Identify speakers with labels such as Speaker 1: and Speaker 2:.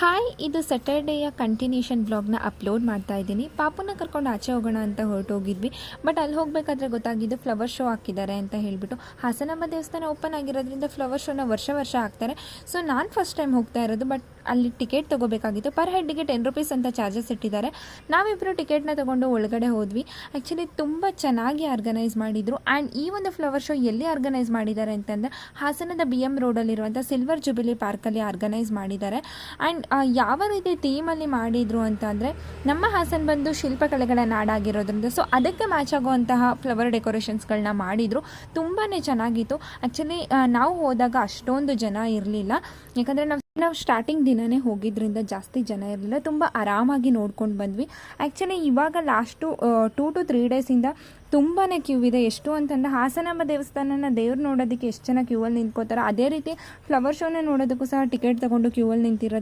Speaker 1: Hi, ಇದು ಸ್ಯಾಟರ್ಡೇಯ continuation ಬ್ಲಾಗ್ನ upload ಮಾಡ್ತಾ ಇದ್ದೀನಿ. ಪಾಪುನ ಕರ್ಕೊಂಡು ಆಚೆ ಹೋಗೋಣ ಅಂತ ಹೊರಟೋಗಿದ್ವಿ. ಬಟ್ ಅಲ್ಲಿ ಹೋಗಬೇಕಾದ್ರೆ ಗೊತ್ತಾಗಿದ್ದು ಫ್ಲವರ್ ಶೋ ಹಾಕಿದ್ದಾರೆ ಅಂತ ಹೇಳಿಬಿಟ್ಟು. ಹಾಸನಾಂಬ ದೇವಸ್ಥಾನ ಓಪನ್ ಆಗಿರೋದ್ರಿಂದ ಫ್ಲವರ್ ಶೋನ ವರ್ಷ ಹಾಕ್ತಾರೆ. ಸೊ ನಾನು ಫಸ್ಟ್ ಟೈಮ್ ಹೋಗ್ತಾ ಇರೋದು. ಬಟ್ ಅಲ್ಲಿ ಟಿಕೆಟ್ ತೊಗೋಬೇಕಾಗಿತ್ತು. ಪರ್ ಹೆಡ್ಗೆ 10 ರೂಪೀಸ್ ಅಂತ ಚಾರ್ಜಸ್ ಇಟ್ಟಿದ್ದಾರೆ. ನಾವಿಬ್ಬರು ಟಿಕೆಟ್ನ ತೊಗೊಂಡು ಒಳಗಡೆ ಹೋದ್ವಿ. ಆ್ಯಕ್ಚುಲಿ ತುಂಬ ಚೆನ್ನಾಗಿ ಆರ್ಗನೈಸ್ ಮಾಡಿದರು. ಆ್ಯಂಡ್ ಈ ಒಂದು ಫ್ಲವರ್ ಶೋ ಎಲ್ಲಿ ಆರ್ಗನೈಸ್ ಮಾಡಿದ್ದಾರೆ ಅಂತಂದರೆ ಹಾಸನದ BM ರೋಡಲ್ಲಿರುವಂಥ ಸಿಲ್ವರ್ ಜುಬಿಲಿ ಪಾರ್ಕಲ್ಲಿ ಆರ್ಗನೈಸ್ ಮಾಡಿದ್ದಾರೆ. ಆ್ಯಂಡ್ ಯಾವ ರೀತಿ ಥೀಮಲ್ಲಿ ಮಾಡಿದರು ಅಂತ ಅಂದರೆ, ನಮ್ಮ ಹಾಸನ ಬಂದು ಶಿಲ್ಪಕಲೆಗಳ ನಾಡಾಗಿರೋದ್ರಿಂದ ಸೊ ಅದಕ್ಕೆ ಮ್ಯಾಚ್ ಆಗುವಂತಹ ಫ್ಲವರ್ ಡೆಕೋರೇಷನ್ಸ್ಗಳನ್ನ ಮಾಡಿದರು. ತುಂಬಾ ಚೆನ್ನಾಗಿತ್ತು. ಆ್ಯಕ್ಚುಲಿ ನಾವು ಹೋದಾಗ ಅಷ್ಟೊಂದು ಜನ ಇರಲಿಲ್ಲ. ಯಾಕಂದರೆ ನಾವು ಸ್ಟಾರ್ಟಿಂಗ್ ದಿನವೇ ಹೋಗಿದ್ದರಿಂದ ಜಾಸ್ತಿ ಜನ ಇರಲಿಲ್ಲ. ತುಂಬ ಆರಾಮಾಗಿ ನೋಡ್ಕೊಂಡು ಬಂದ್ವಿ. ಆ್ಯಕ್ಚುಲಿ ಇವಾಗ ಲಾಸ್ಟು 2 to 3 ಡೇಸಿಂದ ತುಂಬಾ ಕ್ಯೂ ಇದೆ. ಎಷ್ಟು ಅಂತಂದರೆ ಹಾಸನಾಂಬ ದೇವಸ್ಥಾನನ ದೇವ್ರು ನೋಡೋದಕ್ಕೆ ಎಷ್ಟು ಜನ ಕ್ಯೂವಲ್ಲಿ ನಿಂತ್ಕೋತಾರೋ, ಅದೇ ರೀತಿ ಫ್ಲವರ್ ಶೋನ ನೋಡೋದಕ್ಕೂ ಸಹ ಟಿಕೆಟ್ ತೊಗೊಂಡು ಕ್ಯೂವಲ್ಲಿ ನಿಂತಿರೋದು